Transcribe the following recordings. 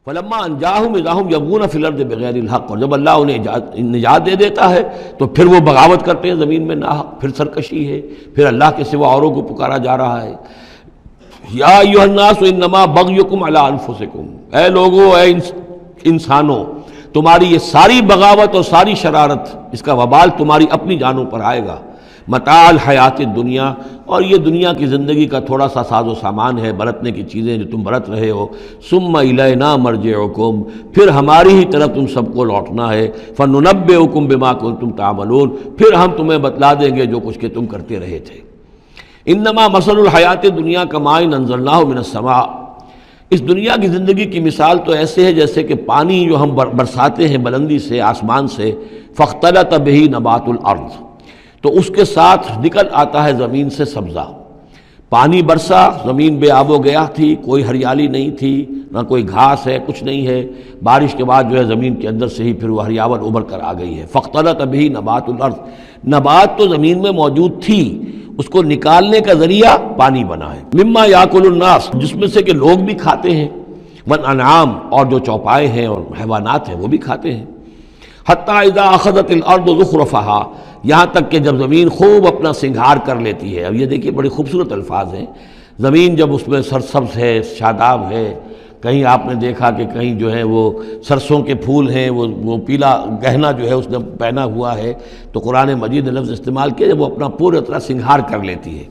فلما انجاہم اذا ہم یبغون فی الارض بغیر الحق، اور جب اللہ انہیں نجات دے دیتا ہے تو پھر وہ بغاوت کرتے ہیں زمین میں ناحق، پھر سرکشی ہے، پھر اللہ کے سوا اوروں کو پکارا جا رہا ہے۔ یا ایھا الناس انما بغیکم علی انفسکم، اے لوگو، اے انسانوں، تمہاری یہ ساری بغاوت اور ساری شرارت، اس کا وبال تمہاری اپنی جانوں پر آئے گا۔ متاع الحیات الدنیا، اور یہ دنیا کی زندگی کا تھوڑا سا ساز و سامان ہے، برتنے کی چیزیں جو تم برت رہے ہو۔ ثم الینا مرجعکم، پھر ہماری ہی طرف تم سب کو لوٹنا ہے۔ فننبئکم بما کنتم تعملون، پھر ہم تمہیں بتلا دیں گے جو کچھ کہ تم کرتے رہے تھے۔ انما مثل الحیات الدنیا کماء انزلناہ من السماء، اس دنیا کی زندگی کی مثال تو ایسے ہے جیسے کہ پانی جو ہم برساتے ہیں بلندی سے آسمان سے، فاختلط بہ نبات الارض، تو اس کے ساتھ نکل آتا ہے زمین سے سبزہ۔ پانی برسا، زمین بے آب و گیا تھی، کوئی ہریالی نہیں تھی، نہ کوئی گھاس ہے، کچھ نہیں ہے، بارش کے بعد جو ہے زمین کے اندر سے ہی پھر وہ ہریاول ابھر کر آ گئی ہے۔ فاختلط بہ نبات الارض، نبات تو زمین میں موجود تھی، اس کو نکالنے کا ذریعہ پانی بنا ہے۔ مما یاکل الناس، جس میں سے کہ لوگ بھی کھاتے ہیں، والانعام، اور جو چوپائے ہیں اور حیوانات ہیں وہ بھی کھاتے ہیں۔ حتی اذا اخذت الارض زخرفہا، یہاں تک کہ جب زمین خوب اپنا سنگھار کر لیتی ہے۔ اب یہ دیکھیے بڑے خوبصورت الفاظ ہیں، زمین جب اس میں سرسبز ہے، شاداب ہے، کہیں آپ نے دیکھا کہ کہیں جو ہے وہ سرسوں کے پھول ہیں، وہ پیلا گہنا جو ہے اس نے پہنا ہوا ہے، تو قرآن مجید نے لفظ استعمال کیا جب وہ اپنا پورے طرح سنگھار کر لیتی ہے۔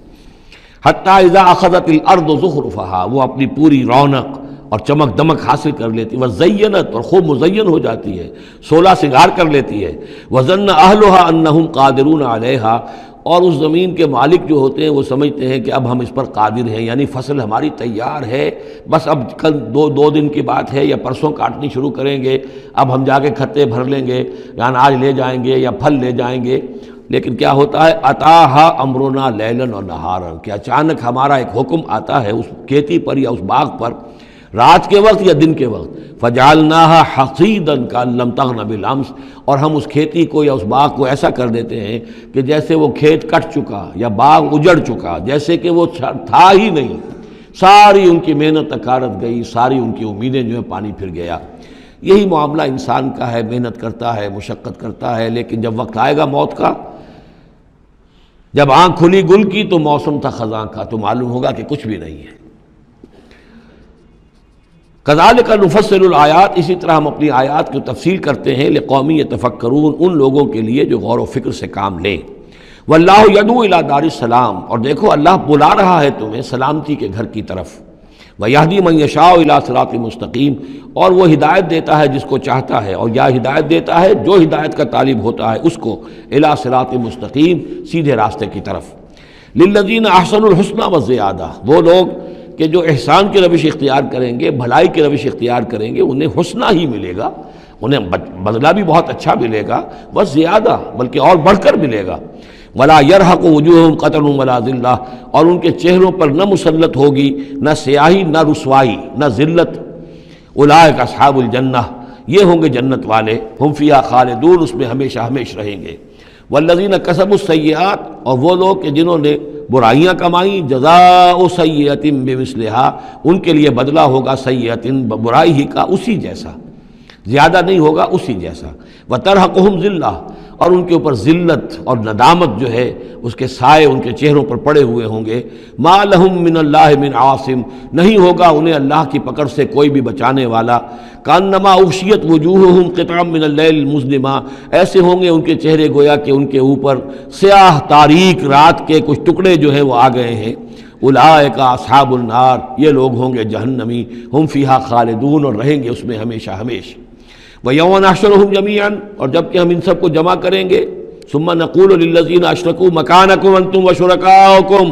حتی اذا اخذت الارض زخرفہا، وہ اپنی پوری رونق اور چمک دمک حاصل کر لیتی ہے، وزینت، اور خوب مزین ہو جاتی ہے، سولہ سنگھار کر لیتی ہے۔ وظن اہلھا انہم قادرون علیہا، اور اس زمین کے مالک جو ہوتے ہیں وہ سمجھتے ہیں کہ اب ہم اس پر قادر ہیں، یعنی فصل ہماری تیار ہے، بس اب کل دو دن کی بات ہے یا پرسوں کاٹنی شروع کریں گے، اب ہم جا کے کھتے بھر لیں گے، یا اناج لے جائیں گے یا پھل لے جائیں گے۔ لیکن کیا ہوتا ہے، اتاہا امرنا لیلا و نہارا، کہ اچانک ہمارا ایک حکم آتا ہے اس کھیتی پر یا اس باغ پر، رات کے وقت یا دن کے وقت، فجعلناہا حصیدا کأن لم تغن بالامس، اور ہم اس کھیتی کو یا اس باغ کو ایسا کر دیتے ہیں کہ جیسے وہ کھیت کٹ چکا یا باغ اجڑ چکا، جیسے کہ وہ تھا ہی نہیں، ساری ان کی محنت اکارت گئی، ساری ان کی امیدیں جو ہے پانی پھر گیا۔ یہی معاملہ انسان کا ہے، محنت کرتا ہے، مشقت کرتا ہے، لیکن جب وقت آئے گا موت کا، جب آنکھ کھلی گل کی تو موسم تھا خزاں کا، تو معلوم ہوگا کہ کچھ بھی نہیں ہے۔ کذالک نفصل الآیات، اسی طرح ہم اپنی آیات کی تفصیل کرتے ہیں، لقوم یتفکرون، ان لوگوں کے لیے جو غور و فکر سے کام لیں۔ واللہ یدعو الی دار السلام، اور دیکھو اللہ بلا رہا ہے تمہیں سلامتی کے گھر کی طرف۔ ویہدی من یشاء الی صراط مستقیم، اور وہ ہدایت دیتا ہے جس کو چاہتا ہے، اور یا ہدایت دیتا ہے جو ہدایت کا طالب ہوتا ہے اس کو، الی صراط مستقیم، سیدھے راستے کی طرف۔ للذین احسنوا الحسنی وزیادہ، وہ لوگ کہ جو احسان کی روش اختیار کریں گے، بھلائی کی روش اختیار کریں گے، انہیں حسنہ ہی ملے گا، انہیں بدلہ بھی بہت اچھا ملے گا، بس زیادہ بلکہ اور بڑھ کر ملے گا۔ ولا یرحق وجوہہم قتر ولا ذلہ، اور ان کے چہروں پر نہ مسلط ہوگی نہ سیاہی نہ رسوائی نہ ذلت۔ اولئک اصحاب الجنہ، یہ ہوں گے جنت والے، ہم فیہا خالدون، اس میں ہمیشہ ہمیشہ رہیں گے۔ والذین کسبوا السیئات، اور وہ لوگ کہ جنہوں نے برائیاں کمائیں، جزاء سیئۃ بمثلھا، ان کے لیے بدلہ ہوگا سیئۃ، برائی ہی کا اسی جیسا، زیادہ نہیں ہوگا، اسی جیسا۔ وترہقہم ذلہ، اور ان کے اوپر ذلت اور ندامت جو ہے اس کے سائے ان کے چہروں پر پڑے ہوئے ہوں گے۔ ما لہم من اللہ من عاصم، نہیں ہوگا انہیں اللہ کی پکڑ سے کوئی بھی بچانے والا۔ کانما اغشیت وجوہہم قطعا من اللیل المظلمہ، ایسے ہوں گے ان کے چہرے گویا کہ ان کے اوپر سیاہ تاریک رات کے کچھ ٹکڑے جو ہیں وہ آ گئے ہیں۔ اولئک اصحاب النار، یہ لوگ ہوں گے جہنمی، ہم فیہا خالدون، اور رہیں گے اس میں ہمیشہ ہمیشہ۔ وَيَوْمَ نَحْشُرُهُمْ جَمِيعًا، اور جب کہ ہم ان سب کو جمع کریں گے، ثُمَّ نَقُولُ لِلَّذِينَ أَشْرَكُوا مَكَانَكُمْ أَنْتُمْ وَشُرَكَاؤُكُمْ،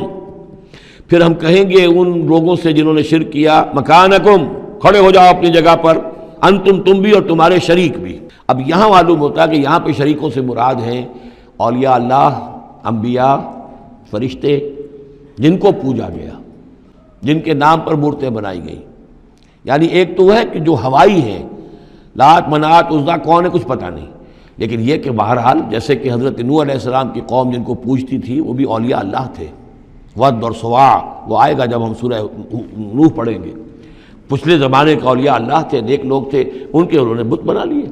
پھر ہم کہیں گے ان لوگوں سے جنہوں نے شرک کیا، مکانکم، کھڑے ہو جاؤ اپنی جگہ پر، انتم، تم بھی اور تمہارے شریک بھی۔ اب یہاں معلوم ہوتا ہے کہ یہاں پہ شریکوں سے مراد ہیں اولیاء اللہ، انبیاء، فرشتے، جن کو پوجا گیا، جن کے نام پر مورتیں بنائی گئیں۔ یعنی ایک تو ہے کہ جو ہوائی ہیں، لات، منات، عزا کون ہے کچھ پتہ نہیں، لیکن یہ کہ بہرحال جیسے کہ حضرت نوح علیہ السلام کی قوم جن کو پوجتی تھی وہ بھی اولیاء اللہ تھے، ود اور سواع، وہ آئے گا جب ہم سورہ نوح پڑھیں گے۔ پچھلے زمانے کے اولیاء اللہ تھے، نیک لوگ تھے، ان کے انہوں نے بت بنا لیے۔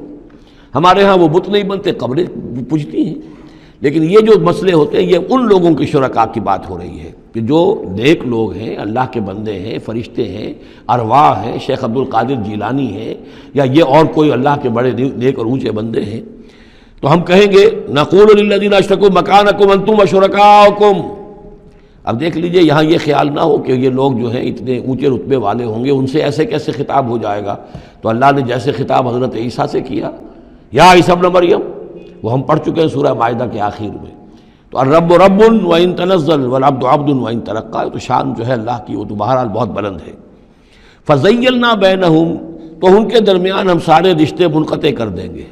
ہمارے ہاں وہ بت نہیں بنتے، قبریں پوجتی ہیں۔ لیکن یہ جو مسئلے ہوتے ہیں یہ ان لوگوں کے شرکاء کی بات ہو رہی ہے کہ جو نیک لوگ ہیں، اللہ کے بندے ہیں، فرشتے ہیں، ارواح ہیں، شیخ عبد القادر جیلانی ہیں، یا یہ اور کوئی اللہ کے بڑے نیک اور اونچے بندے ہیں، تو ہم کہیں گے نقول للذین اشرکوا مکانکم انتم وشرکاؤکم۔ اب دیکھ لیجئے یہاں یہ خیال نہ ہو کہ یہ لوگ جو ہیں اتنے اونچے رتبے والے ہوں گے، ان سے ایسے کیسے خطاب ہو جائے گا؟ تو اللہ نے جیسے خطاب حضرت عیسیٰ سے کیا، یا عیسیٰ ابن مریم، وہ ہم پڑھ چکے ہیں سورہ مائدہ کے آخر میں۔ تو الرب رب وان تنزل والعبد عبد وان ترقى، تو شان جو ہے اللہ کی وہ تو بہرحال بہت بلند ہے۔ فزیلنا بینہم، تو ان کے درمیان ہم سارے رشتے منقطع کر دیں گے۔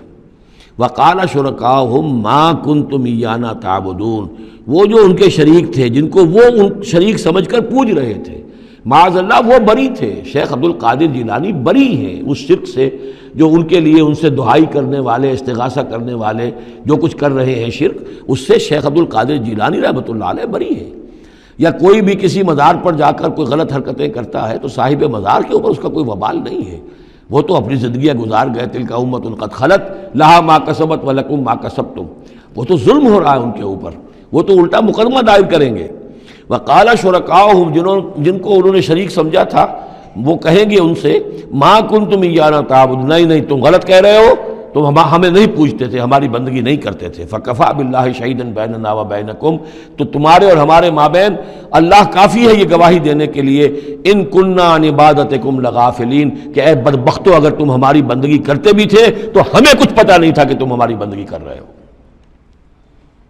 وقال شرکاؤہم ما کنتم ایانا تعبدون، وہ جو ان کے شریک تھے جن کو وہ ان شریک سمجھ کر پوج رہے تھے، معاذ اللہ وہ بری تھے۔ شیخ عبد القادر جیلانی بری ہیں اس شرک سے جو ان کے لیے ان سے دعائی کرنے والے، استغاثہ کرنے والے جو کچھ کر رہے ہیں شرک، اس سے شیخ عبد القادر جیلانی رحمۃ اللہ علیہ بری ہیں۔ یا کوئی بھی کسی مزار پر جا کر کوئی غلط حرکتیں کرتا ہے تو صاحب مزار کے اوپر اس کا کوئی وبال نہیں ہے، وہ تو اپنی زندگیاں گزار گئے۔ تلک امۃ قد خلت لہا ما کسبت ولکم ما کسبتم، وہ تو ظلم ہو رہا ہے ان کے اوپر، وہ تو الٹا مقدمہ دائر کریں گے۔ وقال شرکاؤہم، جن کو انہوں نے شریک سمجھا تھا، وہ کہیں گے ان سے ما کنتم ایانا تعبدون، نہیں تم غلط کہہ رہے ہو، تم ہمیں نہیں پوچھتے تھے، ہماری بندگی نہیں کرتے تھے۔ فکفیٰ باللہ شہیدا بیننا وبینکم، تو تمہارے اور ہمارے مابین اللہ کافی ہے یہ گواہی دینے کے لیے، ان کننا عن عبادتکم لغافلین، کہ اے بدبختو اگر تم ہماری بندگی کرتے بھی تھے تو ہمیں کچھ پتہ نہیں تھا کہ تم ہماری بندگی کر رہے ہو۔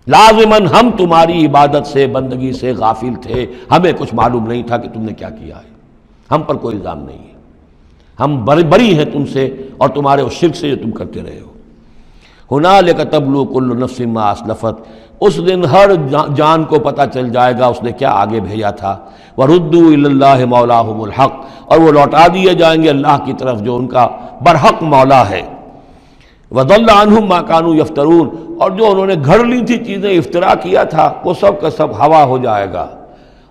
لازماً ہم تمہاری عبادت سے، بندگی سے غافل تھے، ہمیں کچھ معلوم نہیں تھا کہ تم نے کیا کیا ہے، ہم پر کوئی الزام نہیں ہے، ہم بری ہیں تم سے اور تمہارے اس شرک سے جو تم کرتے رہے ہو۔ ہنالک تبلو کل نفس ما اسلفت، اس دن ہر جان کو پتہ چل جائے گا اس نے کیا آگے بھیجا تھا۔ وردوا الی اللہ مولاہم الحق، اور وہ لوٹا دیے جائیں گے اللہ کی طرف جو ان کا برحق مولا ہے۔ وضل عنہم ما کانوا یفترون، اور جو انہوں نے گھڑ لی تھی چیزیں، افترا کیا تھا، وہ سب کا سب ہوا ہو جائے گا،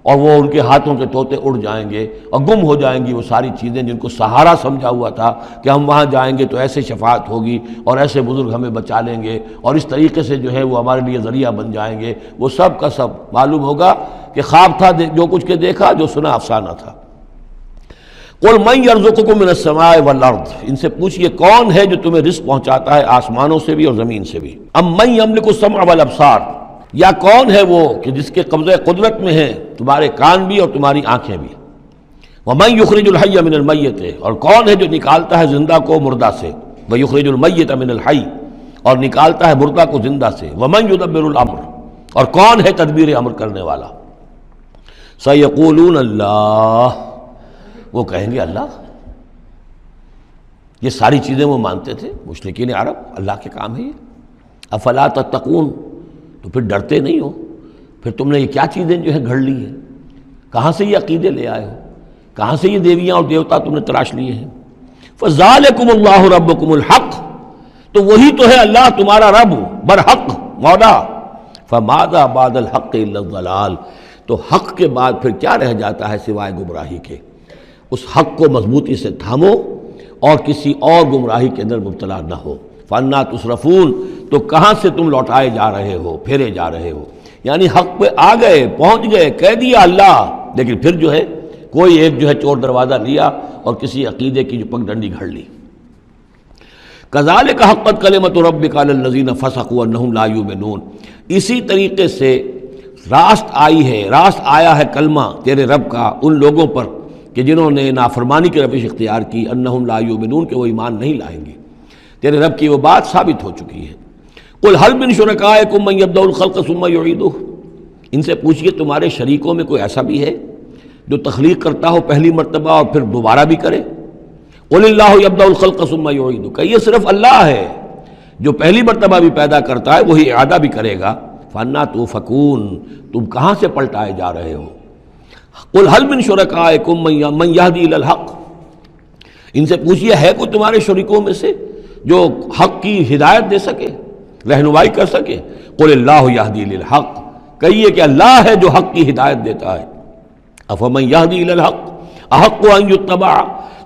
اور وہ ان کے ہاتھوں کے طوطے اڑ جائیں گے اور گم ہو جائیں گی وہ ساری چیزیں جن کو سہارا سمجھا ہوا تھا کہ ہم وہاں جائیں گے تو ایسے شفاعت ہوگی اور ایسے بزرگ ہمیں بچا لیں گے اور اس طریقے سے جو ہے وہ ہمارے لیے ذریعہ بن جائیں گے، وہ سب کا سب معلوم ہوگا کہ خواب تھا، جو کچھ کے دیکھا، جو سنا افسانہ تھا۔ قل من یرزقکم من السماء والارض، ان سے پوچھئے کون ہے جو تمہیں رزق پہنچاتا ہے آسمانوں سے بھی اور زمین سے بھی۔ ام من یملک السمع والابصار، یا کون ہے وہ کہ جس کے قبضہ قدرت میں ہیں تمہارے کان بھی اور تمہاری آنکھیں بھی۔ ومن یخرج الحی من المیت، اور کون ہے جو نکالتا ہے زندہ کو مردہ سے۔ ویخرج المیت من الحی، اور نکالتا ہے مردہ کو زندہ سے۔ ومن یدبر الامر، اور کون ہے تدبیر امر کرنے والا۔ سیقولون اللہ، وہ کہیں گے اللہ۔ یہ ساری چیزیں وہ مانتے تھے مشرکین عرب، اللہ کے کام ہے یہ۔ افلا تتقون، تو پھر ڈرتے نہیں ہو؟ پھر تم نے یہ کیا چیزیں جو ہے گھڑ لی ہیں؟ کہاں سے یہ عقیدے لے آئے ہو؟ کہاں سے یہ دیویاں اور دیوتا تم نے تراش لیے ہیں؟ فذالکم اللہ ربکم الحق، تو وہی تو ہے اللہ تمہارا رب برحق مولا۔ فماذا بعد الحق الا الضلال، تو حق کے بعد پھر کیا رہ جاتا ہے سوائے گمراہی کے؟ اس حق کو مضبوطی سے تھامو اور کسی اور گمراہی کے اندر مبتلا نہ ہو۔ فَأَنَّىٰ تُصْرَفُونَ، تو کہاں سے تم لوٹائے جا رہے ہو، پھیرے جا رہے ہو؟ یعنی حق پہ آ گئے، پہنچ گئے، کہہ دیا اللہ، لیکن پھر جو ہے کوئی ایک جو ہے چور دروازہ لیا اور کسی عقیدے کی جو پگ ڈنڈی گھڑ لی۔ كَذَلِكَ حَقَّتْ كَلِمَةُ رَبِّكَ عَلَى الَّذِينَ فَسَقُوا أَنَّهُمْ لَا يُؤْمِنُونَ، اسی طریقے سے راست آیا ہے کلمہ تیرے رب کا ان لوگوں پر کہ جنہوں نے نافرمانی کی روش اختیار کی، انہم لا یؤمنون، کہ وہ ایمان نہیں لائیں گے۔ تیرے رب کی وہ بات ثابت ہو چکی ہے۔ قل هل من شرکائکم من یبدأ الخلق ثم یعیدہ، ان سے پوچھئے تمہارے شریکوں میں کوئی ایسا بھی ہے جو تخلیق کرتا ہو پہلی مرتبہ اور پھر دوبارہ بھی کرے؟ قل اللہ یبدأ الخلق ثم یعیدہ، کہ یہ صرف اللہ ہے جو پہلی مرتبہ بھی پیدا کرتا ہے وہی اعادہ بھی کرے گا۔ فَأَنَّىٰ تُؤْفَكُونَ، تم کہاں سے پلٹائے جا رہے ہو؟ قل هل من شرکائکم من یہدی الی الحق، ان سے پوچھئے ہے کوئی تمہارے شریکوں میں سے جو حق کی ہدایت دے سکے، رہنمائی کر سکے؟ قل اللہ یہدی الی الحق، کہیے کہ اللہ ہے جو حق کی ہدایت دیتا ہے۔ افمن یہدی الی الحق احق ان یتبع،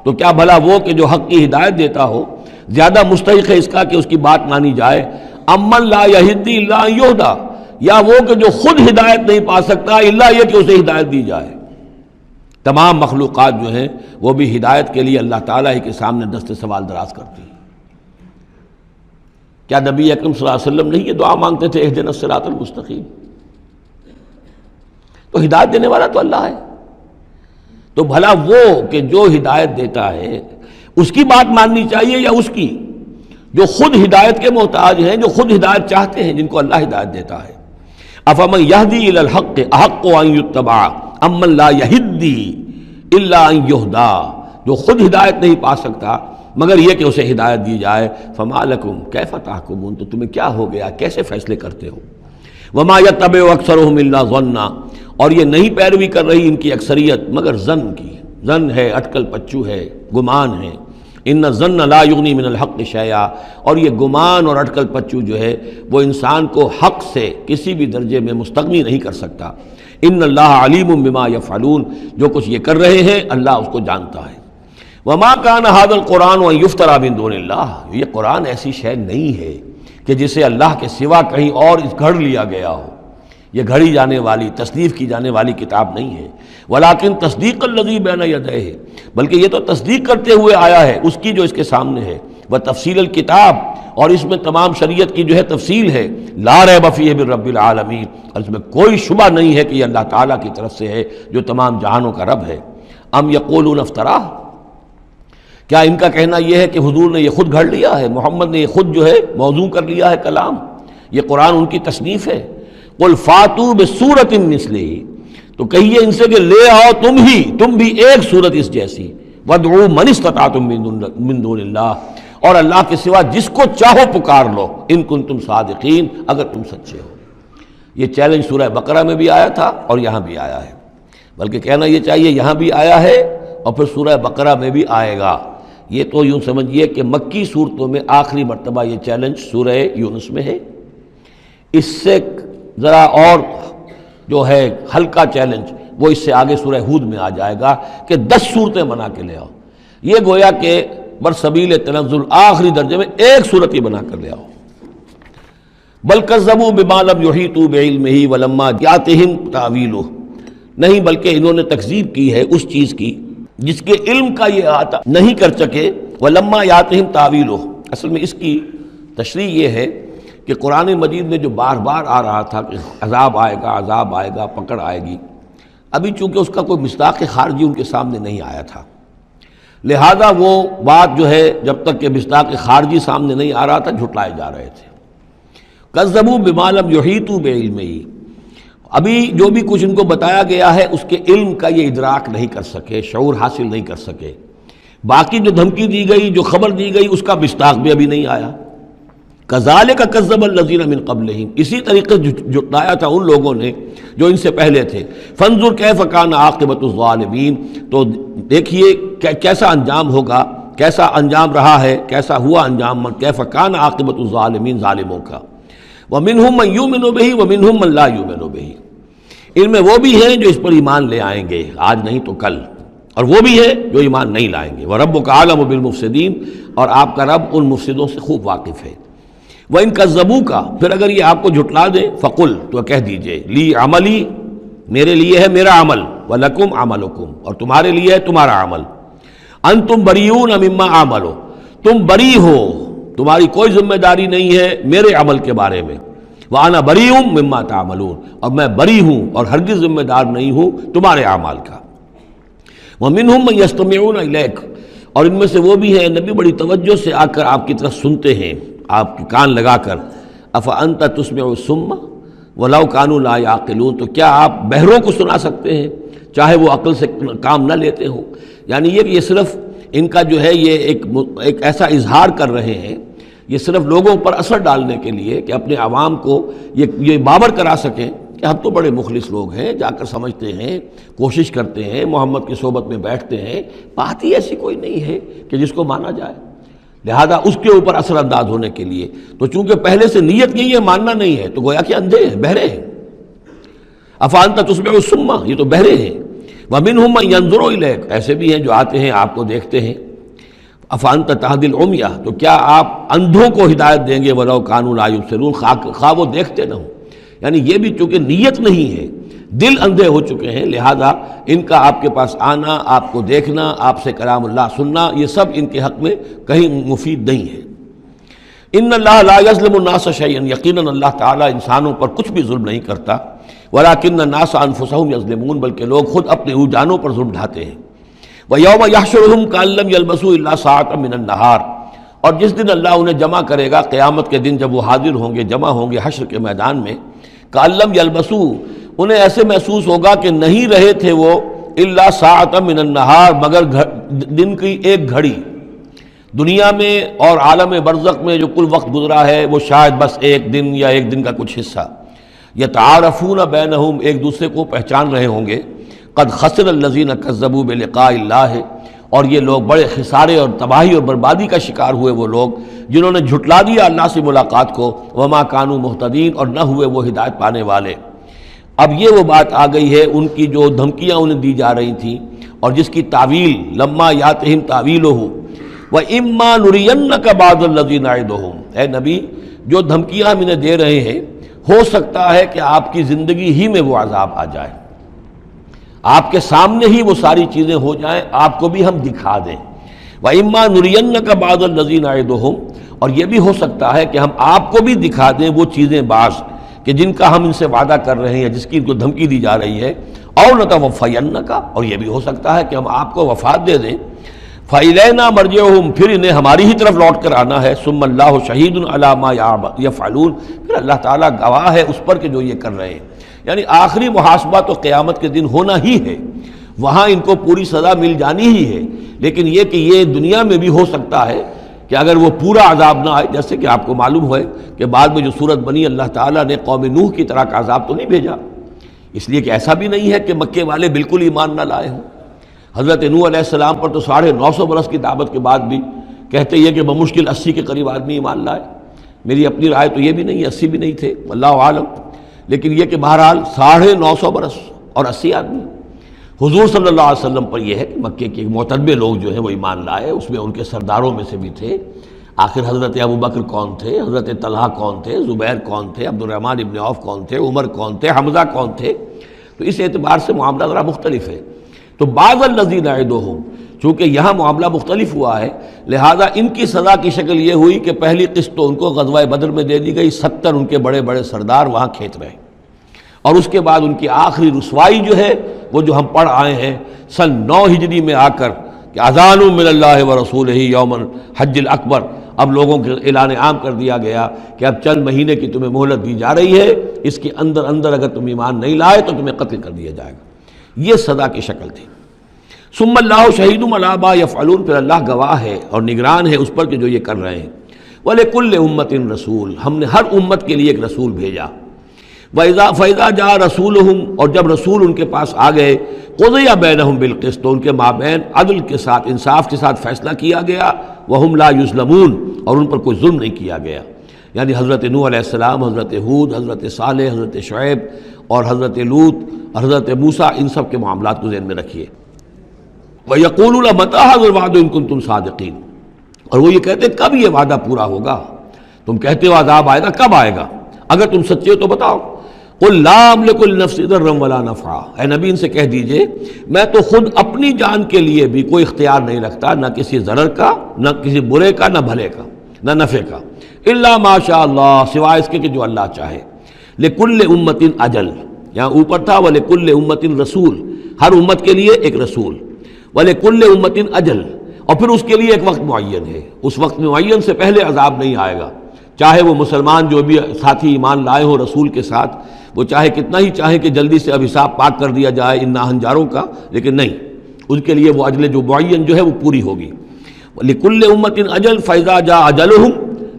تو کیا بھلا وہ کہ جو حق کی ہدایت دیتا ہو زیادہ مستحق ہے اس کا کہ اس کی بات مانی جائے، امن لا یہدی الا ان یہدی، یا وہ کہ جو خود ہدایت نہیں پا سکتا الا یہ کہ اسے ہدایت دی جائے۔ تمام مخلوقات جو ہیں وہ بھی ہدایت کے لیے اللہ تعالیٰ ہی کے سامنے دست سوال دراز کرتی ہیں۔ کیا نبی اکرم صلی اللہ علیہ وسلم نہیں یہ دعا مانگتے تھے اہدنا الصراط المستقیم؟ تو ہدایت دینے والا تو اللہ ہے، تو بھلا وہ کہ جو ہدایت دیتا ہے اس کی بات ماننی چاہیے یا اس کی جو خود ہدایت کے محتاج ہیں، جو خود ہدایت چاہتے ہیں، جن کو اللہ ہدایت دیتا ہے؟ افمن یہدی الی الحق احق ان یتبع امن لا یہدی الا ان یہدی، جو خود ہدایت نہیں پا سکتا مگر یہ کہ اسے ہدایت دی جائے، فما لکم کیف تحکمون، تو تمہیں کیا ہو گیا، کیسے فیصلے کرتے ہو؟ وما یتبع اکثرهم الا ظنا، اور یہ نہیں پیروی کر رہی ان کی اکثریت مگر ظن کی، ظن ہے، اٹکل پچو ہے، گمان ہے۔ ان الظن لا یغنی من الحق شیئا، اور یہ گمان اور اٹکل پچو جو ہے وہ انسان کو حق سے کسی بھی درجے میں مستغنی نہیں کر سکتا۔ ان اللہ علیم بما یفعلون، جو کچھ یہ کر رہے ہیں اللہ اس کو جانتا ہے۔ وما کان ھذا القرآن ان یفتری من دون اللہ، یہ قرآن ایسی شے نہیں ہے کہ جسے اللہ کے سوا کہیں اور گھڑ لیا گیا ہو، یہ گھڑی جانے والی، تصنیف کی جانے والی کتاب نہیں ہے۔ ولیکن تصدیق الذی بین یدیہ، بلکہ یہ تو تصدیق کرتے ہوئے آیا ہے اس کی جو اس کے سامنے ہے، وہ تفصیل الکتاب، اور اس میں تمام شریعت کی جو ہے تفصیل ہے، لا ریب فیہ من رب العالمین، اور اس میں کوئی شبہ نہیں ہے کہ یہ اللہ تعالیٰ کی طرف سے ہے جو تمام جہانوں کا رب ہے۔ ام یقولون افتراہ، کیا ان کا کہنا یہ ہے کہ حضور نے یہ خود گھڑ لیا ہے، محمد نے یہ خود جو ہے موضوع کر لیا ہے کلام، یہ قرآن ان کی تصنیف ہے؟ قل فاتوا بسورۃ مثلہ، تو کہیے ان سے کہ لے آؤ تم بھی ایک صورت اس جیسی، وادعوا من استطعتم من دون اللہ، اور اللہ کے سوا جس کو چاہو پکار لو، ان کنتم صادقین، اگر تم سچے ہو۔ یہ چیلنج سورہ بقرہ میں بھی آیا تھا اور یہاں بھی آیا ہے، بلکہ کہنا یہ چاہیے یہاں بھی آیا ہے اور پھر سورہ بقرہ میں بھی آئے گا۔ یہ تو یوں سمجھیے کہ مکی صورتوں میں آخری مرتبہ یہ چیلنج سورہ یونس میں ہے، اس سے ذرا اور جو ہے ہلکا چیلنج وہ اس سے آگے سورہ ہود میں آ جائے گا کہ 10 صورتیں بنا کے لے آؤ۔ یہ گویا کہ برسبیل تنزل آخری درجے میں ایک صورت ہی بنا کر لے آؤ۔ بل کذبوا بما لم یحیطوا بعلمہ ولما یاتہم تاویلہ، نہیں بلکہ انہوں نے تکذیب کی ہے اس چیز کی جس کے علم کا یہ احاطہ نہیں کر سکے، ولما یاتہم تاویلہ، اصل میں اس کی تشریح یہ ہے کہ قرآن مجید میں جو بار بار آ رہا تھا کہ عذاب آئے گا، پکڑ آئے گی، ابھی چونکہ اس کا کوئی مصداق خارجی ان کے سامنے نہیں آیا تھا، لہذا وہ بات جو ہے جب تک کہ مصداق خارجی سامنے نہیں آ رہا تھا جھٹلائے جا رہے تھے۔ کذبوا بما لم یحیطوا بعلمہ، ابھی جو بھی کچھ ان کو بتایا گیا ہے اس کے علم کا یہ ادراک نہیں کر سکے، شعور حاصل نہیں کر سکے۔ باقی جو دھمکی دی گئی، جو خبر دی گئی، اس کا مصداق بھی ابھی نہیں آیا۔ کذالک کذب الذین من قبلہم، اسی طریقے سے جھٹلایا تھا ان لوگوں نے جو ان سے پہلے تھے۔ فانظر کیف کان عاقبۃ الظالمین، تو دیکھیے کیسا انجام ہوگا، کیسا انجام رہا ہے، کیسا ہوا انجام، کیف کان عاقبۃ الظالمین، ظالموں کا۔ ومنہم من یؤمن بہ ومنہم من لا یؤمن بہ، ان میں وہ بھی ہیں جو اس پر ایمان لے آئیں گے آج نہیں تو کل، اور وہ بھی ہیں جو ایمان نہیں لائیں گے۔ وَرَبُّكَ أَعْلَمُ بِالْمُفْسِدِينَ، اور آپ کا رب ان مفسدوں سے خوب واقف ہے۔ وَإِن كَذَّبُوكَ، پھر اگر یہ آپ کو جھٹلا دیں، فَقُلْ، تو کہہ دیجئے، لِي عَمَلِي، میرے لیے ہے میرا عمل، وَلَكُمْ عَمَلُكُمْ، اور تمہارے لیے ہے تمہارا عمل۔ أَنْتُمْ بَرِيئُونَ مِمَّا أَعْمَلُ، تم بری ہو، تمہاری کوئی ذمہ داری نہیں ہے میرے عمل کے بارے میں۔ وَأَنَا بَرِيءٌ مِّمَّا تَعْمَلُونَ، اور میں بری ہوں اور ہرگز ذمہ دار نہیں ہوں تمہارے اعمال کا۔ وَمِنْهُمْ مَن يَسْتَمِعُونَ إِلَيْكَ، اور ان میں سے وہ بھی ہیں نبی بڑی توجہ سے آ کر آپ کی طرف سنتے ہیں، آپ کے کان لگا کر۔ أَفَأَنْتَ تُسْمِعُ الصُّمَّ وَلَوْ كَانُوا لَا يَعْقِلُونَ، تو کیا آپ بہروں کو سنا سکتے ہیں چاہے وہ عقل سے کام نہ لیتے ہوں؟ یعنی یہ کہ یہ صرف ان کا جو ہے یہ ایک ایسا اظہار کر رہے ہیں، یہ صرف لوگوں پر اثر ڈالنے کے لیے کہ اپنے عوام کو یہ باور کرا سکیں کہ ہم تو بڑے مخلص لوگ ہیں، جا کر سمجھتے ہیں، کوشش کرتے ہیں، محمد کی صحبت میں بیٹھتے ہیں، بات ہی ایسی کوئی نہیں ہے کہ جس کو مانا جائے، لہذا اس کے اوپر اثر انداز ہونے کے لیے۔ تو چونکہ پہلے سے نیت یہی ہے، ماننا نہیں ہے، تو گویا کہ اندھے ہیں، بہرے ہیں۔ أَفَأَنْتَ تُسْمِعُ الصُّمَّ، یہ تو بہرے ہیں۔ وَمِنْهُمْ مَنْ يَنْظُرُ إِلَيْكَ، ایسے بھی ہیں جو آتے ہیں آپ کو دیکھتے ہیں. أَفَأَنْتَ تَهْدِي الْعُمْيَ، تو کیا آپ اندھوں کو ہدایت دیں گے وَلَوْ كَانُوا لَا يُبْصِرُونَ، خواہ وہ دیکھتے نہ ہوں. یعنی یہ بھی چونکہ نیت نہیں ہے، دل اندھے ہو چکے ہیں، لہذا ان کا آپ کے پاس آنا، آپ کو دیکھنا، آپ سے کلام اللہ سننا، یہ سب ان کے حق میں کہیں مفید نہیں ہے. ان اللہ لا یظلم الناس شیئا، یقیناً اللہ تعالیٰ انسانوں پر کچھ بھی ظلم نہیں کرتا. ولکن الناس انفسهم یظلمون، بلکہ لوگ خود اپنے جانوں پر ظلم ڈھاتے ہیں. ویوم یحشرهم کأن لم یلبثوا الا ساعة من النہار، اور جس دن اللہ انہیں جمع کرے گا قیامت کے دن، جب وہ حاضر ہوں گے، جمع ہوں گے حشر کے میدان میں، کأن لم یلبثوا، انہیں ایسے محسوس ہوگا کہ نہیں رہے تھے وہ الا ساعة من النہار، مگر دن کی ایک گھڑی. دنیا میں اور عالم برزخ میں جو کل وقت گزرا ہے وہ شاید بس ایک دن یا ایک دن کا کچھ حصہ. یتعارفون بینہم، ایک دوسرے کو پہچان رہے ہوں گے. قد خسر الذین کذبوا بلقاء اللہ، اور یہ لوگ بڑے خسارے اور تباہی اور بربادی کا شکار ہوئے وہ لوگ جنہوں نے جھٹلا دیا اللہ سے ملاقات کو. وما کانوا مہتدین، اور نہ ہوئے وہ ہدایت پانے والے. اب یہ وہ بات آ گئی ہے ان کی جو دھمکیاں انہیں دی جا رہی تھیں اور جس کی تعویل لما یاتہم تعویلہ وَإِمَّا نُرِيَنَّكَ بَعْضَ الَّذِي نَعِدُهُمْ، اے نبی جو دھمکیاں ہم انہیں دے رہے ہیں، ہو سکتا ہے کہ آپ کی زندگی ہی میں وہ عذاب آ جائے، آپ کے سامنے ہی وہ ساری چیزیں ہو جائیں، آپ کو بھی ہم دکھا دیں. وَإِمَّا نُرِيَنَّكَ بَعْضَ الَّذِي نَعِدُهُمْ، اور یہ بھی ہو سکتا ہے کہ ہم آپ کو بھی دکھا دیں وہ چیزیں بعض کہ جن کا ہم ان سے وعدہ کر رہے ہیں، جس کی ان کو دھمکی دی جا رہی ہے. اور نَتَوَفَّيَنَّكَ، اور یہ بھی ہو سکتا ہے کہ ہم آپ کو وفات دے دیں. فَإِلَيْنَا مَرْجِعُهُمْ، پھر انہیں ہماری ہی طرف لوٹ کر آنا ہے. ثُمَّ اللَّهُ شَهِيدٌ عَلَىٰ مَا يَفْعَلُونَ، پھر اللہ تعالیٰ گواہ ہے اس پر کہ جو یہ کر رہے ہیں. یعنی آخری محاسبہ تو قیامت کے دن ہونا ہی ہے، وہاں ان کو پوری سزا مل جانی ہی ہے. لیکن یہ کہ یہ دنیا میں بھی ہو سکتا ہے کہ اگر وہ پورا عذاب نہ آئے، جیسے کہ آپ کو معلوم ہے کہ بعد میں جو صورت بنی، اللہ تعالیٰ نے قوم نوح کی طرح کا عذاب تو نہیں بھیجا، اس لیے کہ ایسا بھی نہیں ہے کہ مکے والے بالکل ایمان نہ لائے ہوں. حضرت نوح علیہ السلام پر تو 950 برس کی دعوت کے بعد بھی کہتے یہ کہ بمشکل 80 کے قریب آدمی ایمان لائے. میری اپنی رائے تو یہ بھی نہیں، 80 بھی نہیں تھے، اللہ عالم. لیکن یہ کہ بہرحال 950 برس اور 80 آدمی. حضور صلی اللہ علیہ وسلم پر یہ ہے کہ مکے کے معتدبر لوگ جو ہیں وہ ایمان لائے، اس میں ان کے سرداروں میں سے بھی تھے. آخر حضرت ابو بکر کون تھے، حضرت طلحہ کون تھے، زبیر کون تھے، عبد الرحمن ابن عوف کون تھے، عمر کون تھے، حمزہ کون تھے. تو اس اعتبار سے معاملہ ذرا مختلف ہے. تو بعض الذین نعدہم، چونکہ یہاں معاملہ مختلف ہوا ہے، لہذا ان کی سزا کی شکل یہ ہوئی کہ پہلی قسط تو ان کو غزوہ بدر میں دے دی گئی، 70 ان کے بڑے بڑے سردار وہاں کھینچ رہے. اور اس کے بعد ان کی آخری رسوائی جو ہے وہ جو ہم پڑھ آئے ہیں سن 9 ہجری میں آ کر کہ اذان من اللہ ورسولہ یوم الحج الاکبر، اب لوگوں کے اعلان عام کر دیا گیا کہ اب چند مہینے کی تمہیں مہلت دی جا رہی ہے، اس کے اندر اگر تم ایمان نہیں لائے تو تمہیں قتل کر دیا جائے گا. یہ سزا کی شکل تھی. ثم اللہ شہید علی ما یفعلون، پھر اللہ گواہ ہے اور نگران ہے اس پر کہ جو یہ کر رہے ہیں. وَلِكُلِّ أُمَّةٍ رسول، ہم نے ہر امت کے لیے ایک رسول بھیجا. فَإِذَا جَاءَ رَسُولُهُمْ، اور جب رسول ان کے پاس آ گئے، قُضِيَ بَيْنَهُمْ بِالْقِسْطِ، تو ان کے مابین عدل کے ساتھ، انصاف کے ساتھ فیصلہ کیا گیا. وَهُمْ لَا يُظْلَمُونَ، اور ان پر کوئی ظلم نہیں کیا گیا. یعنی حضرت نوح علیہ السلام، حضرت ہود، حضرت صالح، حضرت شعیب اور حضرت لوط، حضرت موسیٰ، ان سب کے معاملات کو ذہن میں رکھیے. وَيَقُولُونَ مَتَىٰ هَٰذَا الْوَعْدُ إِن كُنتُمْ صَادِقِينَ، اور وہ یہ کہتے کب یہ وعدہ پورا ہوگا؟ تم کہتے ہو عذاب آئے گا، کب آئے گا؟ اگر تم سچے ہو تو بتاؤ. قُل لَا أَمْلِكُ لِنَفْسِي ضَرًّا وَلَا نَفْعًا، اے نبی ان سے کہہ دیجئے میں تو خود اپنی جان کے لیے بھی کوئی اختیار نہیں رکھتا، نہ کسی ضرر کا، نہ کسی برے کا، نہ بھلے کا، نہ نفع کا. إِلَّا مَا شَاءَ اللَّهُ، سوائے اس کے کہ جو اللہ چاہے. لِكُلِّ أُمَّةٍ أَجَلٌ، یہاں اوپر تھا وَلِكُلِّ أُمَّةٍ رسول، ہر امت کے لیے ایک رسول. وَلِكُلِّ أُمَّةٍ أَجَلٌ، اور پھر اس کے لیے ایک وقت معین ہے، اس وقت معین سے پہلے عذاب نہیں آئے گا. چاہے وہ مسلمان جو بھی ساتھی ایمان لائے ہوں رسول کے ساتھ، وہ چاہے کتنا ہی چاہے کہ جلدی سے اب حساب پاک کر دیا جائے ان ناہنجاروں کا، لیکن نہیں، ان کے لیے وہ اجل جو معین جو ہے وہ پوری ہوگی. لِكُلِّ أُمَّةٍ أَجَلٌ فَإِذَا جَاءَ أَجَلُهُمْ،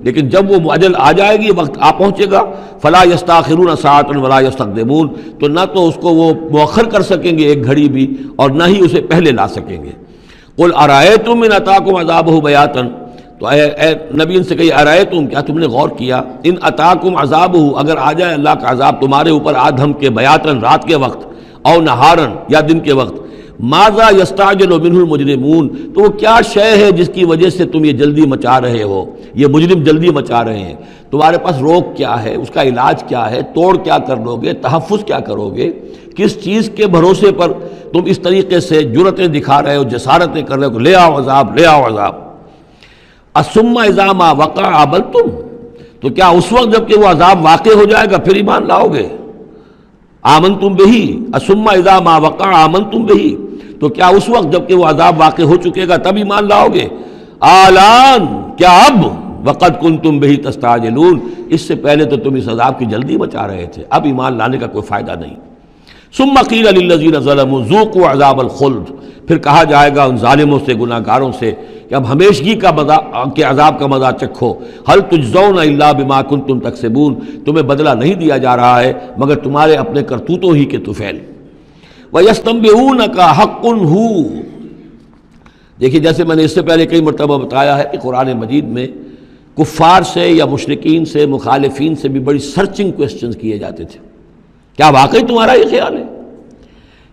لیکن جب وہ اجل آ جائے گی، وقت آ پہنچے گا، فَلَا يَسْتَأْخِرُونَ سَاعَةً وَلَا يَسْتَقْدِمُونَ، تو نہ تو اس کو وہ مؤخر کر سکیں گے ایک گھڑی بھی، اور نہ ہی اسے پہلے لا سکیں گے. قُلْ أَرَأَيْتُمْ إِنْ أَتَاكُمْ عَذَابُهُ بَيَاتًا، تو اے نبی ان سے کہیے أَرَأَيْتُمْ، کیا تم نے غور کیا، إِنْ أَتَاكُمْ عَذَابُهُ، اگر آ جائے اللہ کا عذاب تمہارے اوپر آدھم کے بیاتن، رات کے وقت، او نہارن، یا دن کے وقت، ماذا یستعجل منہ المجرمون، تو وہ کیا شے ہے جس کی وجہ سے تم یہ جلدی مچا رہے ہو، یہ مجرم جلدی مچا رہے ہیں، تمہارے پاس روک کیا ہے، اس کا علاج کیا ہے، توڑ کیا کر لو گے، تحفظ کیا کرو گے، کس چیز کے بھروسے پر تم اس طریقے سے جرأتیں دکھا رہے ہو، جسارتیں کر رہے ہو، لے آؤ عذاب، لے آؤ عذاب۔ ثم اذا ما وقع عملتم، تو کیا اس وقت جب کہ وہ عذاب واقع ہو جائے گا پھر ایمان لاؤ گے؟ آمنتم بہ، ثم اذا ما وقع آمنتم بہ، تو کیا اس وقت جب کہ وہ عذاب واقع ہو چکے گا تب ایمان لاؤ گے؟ آلان، کیا اب؟ وقد کنتم بہ تستعجلون، اس سے پہلے تو تم اس عذاب کی جلدی مچا رہے تھے، اب ایمان لانے کا کوئی فائدہ نہیں۔ ثم قیل للذین ظلموا ذوقوا عذاب الخلد، پھر کہا جائے گا ان ظالموں سے، گناہ گاروں سے کہ اب ہمیشگی کا کے عذاب کا مزہ چکھو، هل تجزون الا بما کنتم تکسبون، تمہیں بدلہ نہیں دیا جا رہا ہے مگر تمہارے اپنے کرتوتوں ہی کے طفیل۔ وَيَسْتَنبِئُونَكَ حَقٌّ هُوَ، دیکھیے جیسے میں نے اس سے پہلے کئی مرتبہ بتایا ہے کہ قرآن مجید میں کفار سے یا مشرکین سے، مخالفین سے بھی بڑی سرچنگ کوسچنز کیے جاتے تھے، کیا واقعی تمہارا یہ خیال ہے؟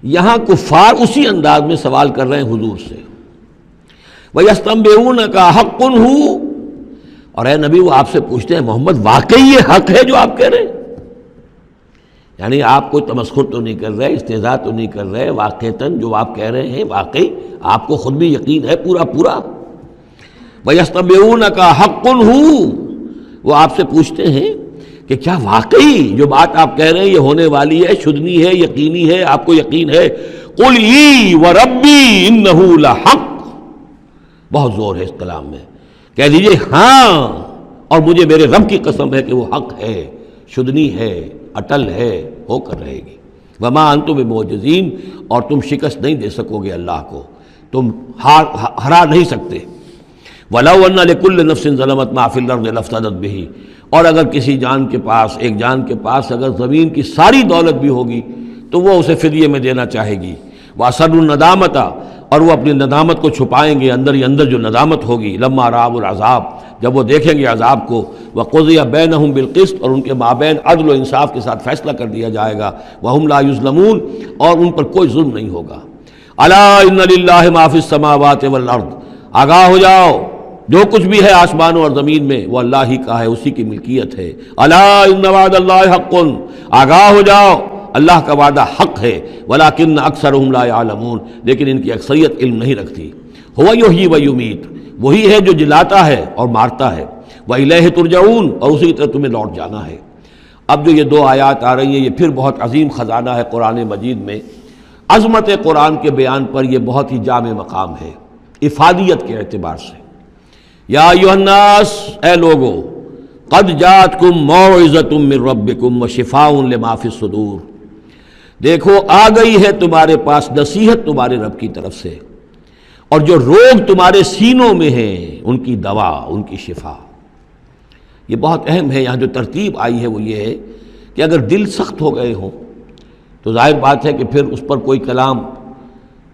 یہاں کفار اسی انداز میں سوال کر رہے ہیں حضور سے، وَيَسْتَنبِئُونَكَ حَقٌّ هُوَ، اور اے نبی وہ آپ سے پوچھتے ہیں محمد واقعی یہ حق ہے جو آپ کہہ رہے ہیں؟ یعنی آپ کوئی تمسخر تو نہیں کر رہے، استہزاء تو نہیں کر رہے، واقعتاً جو آپ کہہ رہے ہیں واقعی آپ کو خود بھی یقین ہے پورا پورا؟ وَيَسْتَنبِئُونَكَ حَقٌّ هُوَ، وہ آپ سے پوچھتے ہیں کہ کیا واقعی جو بات آپ کہہ رہے ہیں یہ ہونے والی ہے، شدنی ہے، یقینی ہے، آپ کو یقین ہے؟ قُلْ ای وَرَبِّی إِنَّهُ لَحَقٌّ، بہت زور ہے اس کلام میں، کہہ دیجئے ہاں اور مجھے میرے رب کی قسم ہے کہ وہ حق ہے، شدنی ہے، اٹل ہے، ہو کر رہے گی۔ وما انتم بمعجزین، اور تم شکست نہیں دے سکو گے اللہ کو، تم ہرا نہیں سکتے۔ وَلَوْ أَنَّ لِكُلِّ نَفْسٍ ظَلَمَتْ مَا فِي الْأَرْضِ لَافْتَدَتْ بِهِ، اور اگر کسی جان کے پاس، ایک جان کے پاس اگر زمین کی ساری دولت بھی ہوگی تو وہ اسے فدیے میں دینا چاہے گی۔ وَأَسَرُّوا النَّدَامَةَ، اور وہ اپنی ندامت کو چھپائیں گے، اندر ہی اندر جو ندامت ہوگی، لما رأوا العذاب، جب وہ دیکھیں گے عذاب کو، وقضی بینہم بالقسط، اور ان کے مابین عدل و انصاف کے ساتھ فیصلہ کر دیا جائے گا، وہم لا یظلمون، اور ان پر کوئی ظلم نہیں ہوگا۔ الا ان للہ ما فی السماوات والارض، آگاہ ہو جاؤ جو کچھ بھی ہے آسمانوں اور زمین میں وہ اللہ ہی کا ہے، اسی کی ملکیت ہے۔ الا ان وعد اللہ حق، آگاہ ہو جاؤ اللہ کا وعدہ حق ہے، ولکن اکثرهم لا يعلمون، لیکن ان کی اکثریت علم نہیں رکھتی۔ هو یحیی و یمیت، وہی ہے جو جلاتا ہے اور مارتا ہے، وإلیہ ترجعون، اور اسی طرح تمہیں لوٹ جانا ہے۔ اب جو یہ دو آیات آ رہی ہیں یہ پھر بہت عظیم خزانہ ہے قرآن مجید میں، عظمت قرآن کے بیان پر یہ بہت ہی جامع مقام ہے افادیت کے اعتبار سے۔ یا ایھا الناس، اے لوگو، قد جاءتکم موعظۃ من ربکم وشفاء لما فی الصدور، دیکھو آ گئی ہے تمہارے پاس نصیحت تمہارے رب کی طرف سے، اور جو روگ تمہارے سینوں میں ہیں ان کی دوا، ان کی شفا۔ یہ بہت اہم ہے، یہاں جو ترتیب آئی ہے وہ یہ ہے کہ اگر دل سخت ہو گئے ہوں تو ظاہر بات ہے کہ پھر اس پر کوئی کلام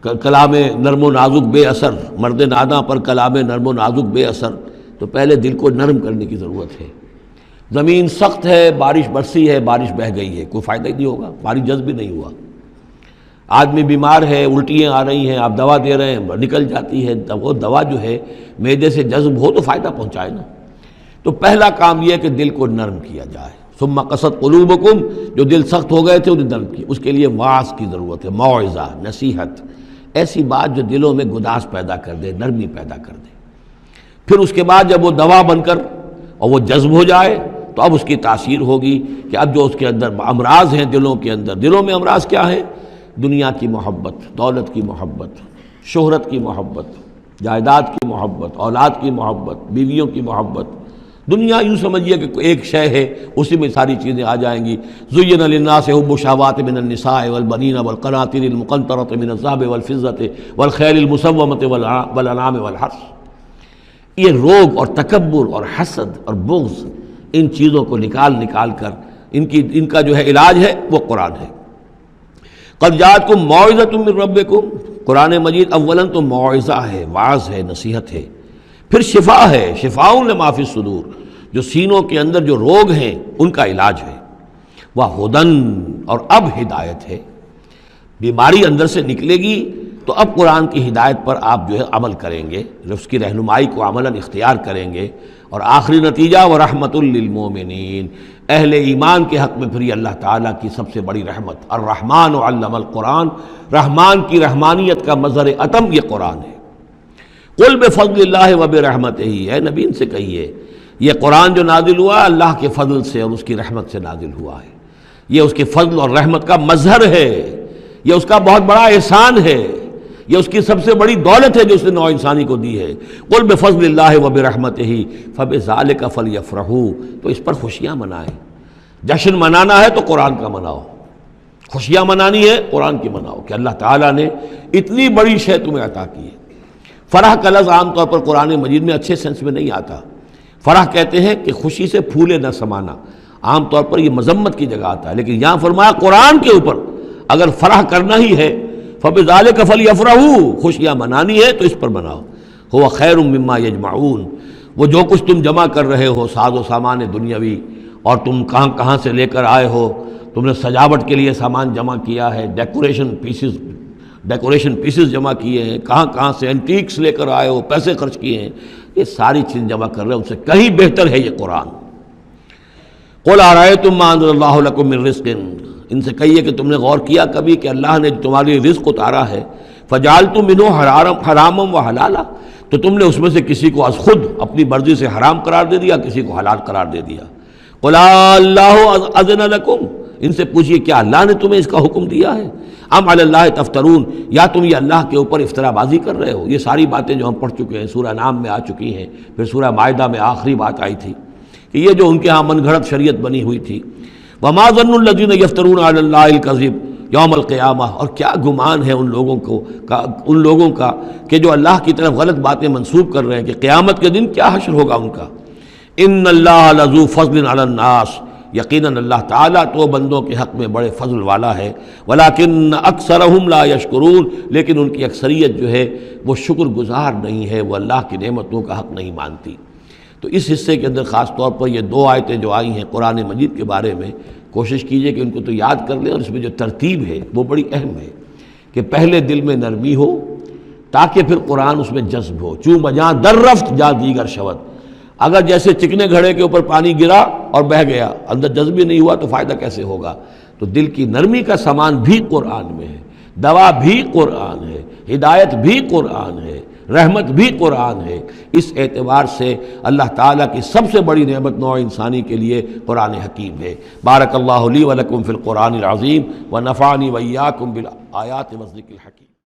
نرم و نازک بے اثر، مرد ناداں پر کلام نرم و نازک بے اثر، تو پہلے دل کو نرم کرنے کی ضرورت ہے۔ زمین سخت ہے، بارش برسی ہے، بارش بہہ گئی ہے، کوئی فائدہ ہی نہیں ہوگا، بارش جذب بھی نہیں ہوا۔ آدمی بیمار ہے، الٹیاں آ رہی ہیں، آپ دوا دے رہے ہیں، نکل جاتی ہے، وہ دوا جو ہے معدے سے جذب ہو تو فائدہ پہنچائے نا۔ تو پہلا کام یہ ہے کہ دل کو نرم کیا جائے۔ ثم قست قلوبکم، جو دل سخت ہو گئے تھے انہیں نرم کیا، اس کے لیے واعظ کی ضرورت ہے، موعظہ، نصیحت، ایسی بات جو دلوں میں گداز پیدا کر دے، نرمی پیدا کر دے۔ پھر اس کے بعد جب وہ دوا بن کر اور وہ جذب ہو جائے تو اب اس کی تاثیر ہوگی کہ اب جو اس کے اندر امراض ہیں دلوں کے اندر، دلوں میں امراض کیا ہیں؟ دنیا کی محبت، دولت کی محبت، شہرت کی محبت، جائیداد کی محبت، اولاد کی محبت، بیویوں کی محبت۔ دنیا یوں سمجھیے کہ ایک شے ہے، اسی میں ساری چیزیں آ جائیں گی۔ زُيِّنَ لِلنَّاسِ حُبُّ الشَّهَوَاتِ مِنَ النِّسَاءِ وَالْبَنِينَ وَالْقَنَاطِيرِ الْمُقَنطَرَةِ مِنَ الذَّهَبِ وَالْفِضَّةِ وَالْخَيْلِ الْمُسَوَّمَةِ وَالْأَنْعَامِ وَالْحَرْثِ، یہ روگ اور تکبر اور حسد اور بغض، ان چیزوں کو نکال کر ان کا جو ہے علاج ہے وہ قرآن ہے۔ قد جاءتکم موعظۃ من ربکم، قرآن مجید اولاً تو موعظہ ہے، واعظ ہے، نصیحت ہے، پھر شفا ہے، شفاء لما فی الصدور، جو سینوں کے اندر جو روگ ہیں ان کا علاج ہے، وہدن، اور اب ہدایت ہے۔ بیماری اندر سے نکلے گی تو اب قرآن کی ہدایت پر آپ جو ہے عمل کریں گے، اس کی رہنمائی کو عملاً اختیار کریں گے، اور آخری نتیجہ وَرَحْمَةٌ لِّلْمُؤْمِنِينَ، اہل ایمان کے حق میں پھر یہ اللہ تعالیٰ کی سب سے بڑی رحمت، الرحمن علم القرآن، رحمان کی رحمانیت کا مظہر اتم یہ قرآن ہے۔ قل بفضل اللہ وبرحمتہ، اے نبی ان سے کہیے یہ قرآن جو نازل ہوا اللہ کے فضل سے اور اس کی رحمت سے نازل ہوا ہے، یہ اس کے فضل اور رحمت کا مظہر ہے، یہ اس کا بہت بڑا احسان ہے، یہ اس کی سب سے بڑی دولت ہے جو اس نے نوع انسانی کو دی ہے۔ قل بفضل اللہ وبرحمتہ فبذلک فلیفرحوا، تو اس پر خوشیاں منائیں۔ جشن منانا ہے تو قرآن کا مناؤ، خوشیاں منانی ہے قرآن کی مناؤ کہ اللہ تعالیٰ نے اتنی بڑی شے تمہیں عطا کی ہے۔ فرح کا لفظ عام طور پر قرآن مجید میں اچھے سینس میں نہیں آتا۔ فرح کہتے ہیں کہ خوشی سے پھولے نہ سمانا، عام طور پر یہ مذمت کی جگہ آتا ہے، لیکن یہاں فرمایا قرآن کے اوپر اگر فرح کرنا ہی ہے فَبِذَلِكَ فَلْيَفْرَحُوا، خوشیاں منانی ہے تو اس پر مناؤ۔ هُوَ خَيْرٌ مِّمَّا يَجْمَعُونَ، وہ جو کچھ تم جمع کر رہے ہو ساز و سامان دنیاوی، اور تم کہاں کہاں سے لے کر آئے ہو، تم نے سجاوٹ کے لیے سامان جمع کیا ہے، ڈیکوریشن پیسز جمع کیے ہیں، کہاں کہاں سے اینٹیکس لے کر آئے ہو، پیسے خرچ کیے ہیں، یہ ساری چیز جمع کر رہے ہیں، ان سے کہیں بہتر ہے یہ قرآن۔ قُلْ أَرَأَيْتُم مَّا أَنزَلَ اللَّهُ لَكُم مِّن رِّزْقٍ، ان سے کہیے کہ تم نے غور کیا کبھی کہ اللہ نے تمہارے لیے رزق اتارا ہے، فَجَعَلْتُم مِّنْهُ حَرَامًا وَحَلَالًا، تو تم نے اس میں سے کسی کو از خود اپنی مرضی سے حرام قرار دے دیا، کسی کو حلال قرار دے دیا۔ قُلْ اللَّهُ أَذِنَ لَكُمْ، ان سے پوچھئے کیا اللہ نے تمہیں اس کا حکم دیا ہے؟ ام علی اللہ تفترون، یا تم یہ اللہ کے اوپر افترا بازی کر رہے ہو؟ یہ ساری باتیں جو ہم پڑھ چکے ہیں سورہ نام میں آ چکی ہیں، پھر سورہ مائدہ میں آخری بات آئی تھی کہ یہ جو ان کے ہاں من گھڑت شریعت بنی ہوئی تھی۔ وما ظن الذین یفترون علی اللہ الکذب یوم القیامہ، اور کیا گمان ہے ان لوگوں کا کہ جو اللہ کی طرف غلط باتیں منسوب کر رہے ہیں کہ قیامت کے دن کیا حشر ہوگا ان کا۔ ان اللہ لذو فضل علی الناس، یقیناً اللہ تعالیٰ تو بندوں کے حق میں بڑے فضل والا ہے، ولیکن اکثرہم لا یشکرون، لیکن ان کی اکثریت جو ہے وہ شکر گزار نہیں ہے، وہ اللہ کی نعمتوں کا حق نہیں مانتی۔ تو اس حصے کے اندر خاص طور پر یہ دو آیتیں جو آئی ہیں قرآن مجید کے بارے میں، کوشش کیجئے کہ ان کو تو یاد کر لیں، اور اس میں جو ترتیب ہے وہ بڑی اہم ہے کہ پہلے دل میں نرمی ہو تاکہ پھر قرآن اس میں جذب ہو۔ چوں بجاں در رفت جا دیگر شود، اگر جیسے چکنے گھڑے کے اوپر پانی گرا اور بہہ گیا، اندر جذب نہیں ہوا تو فائدہ کیسے ہوگا؟ تو دل کی نرمی کا سامان بھی قرآن میں ہے، دوا بھی قرآن ہے، ہدایت بھی قرآن ہے، رحمت بھی قرآن ہے۔ اس اعتبار سے اللہ تعالیٰ کی سب سے بڑی نعمت نوع انسانی کے لیے قرآن حکیم ہے۔ بارک اللہ لی و لکم فی القرآن العظیم و نفعنی و ایاکم بالآیات و الذکر الحکیم۔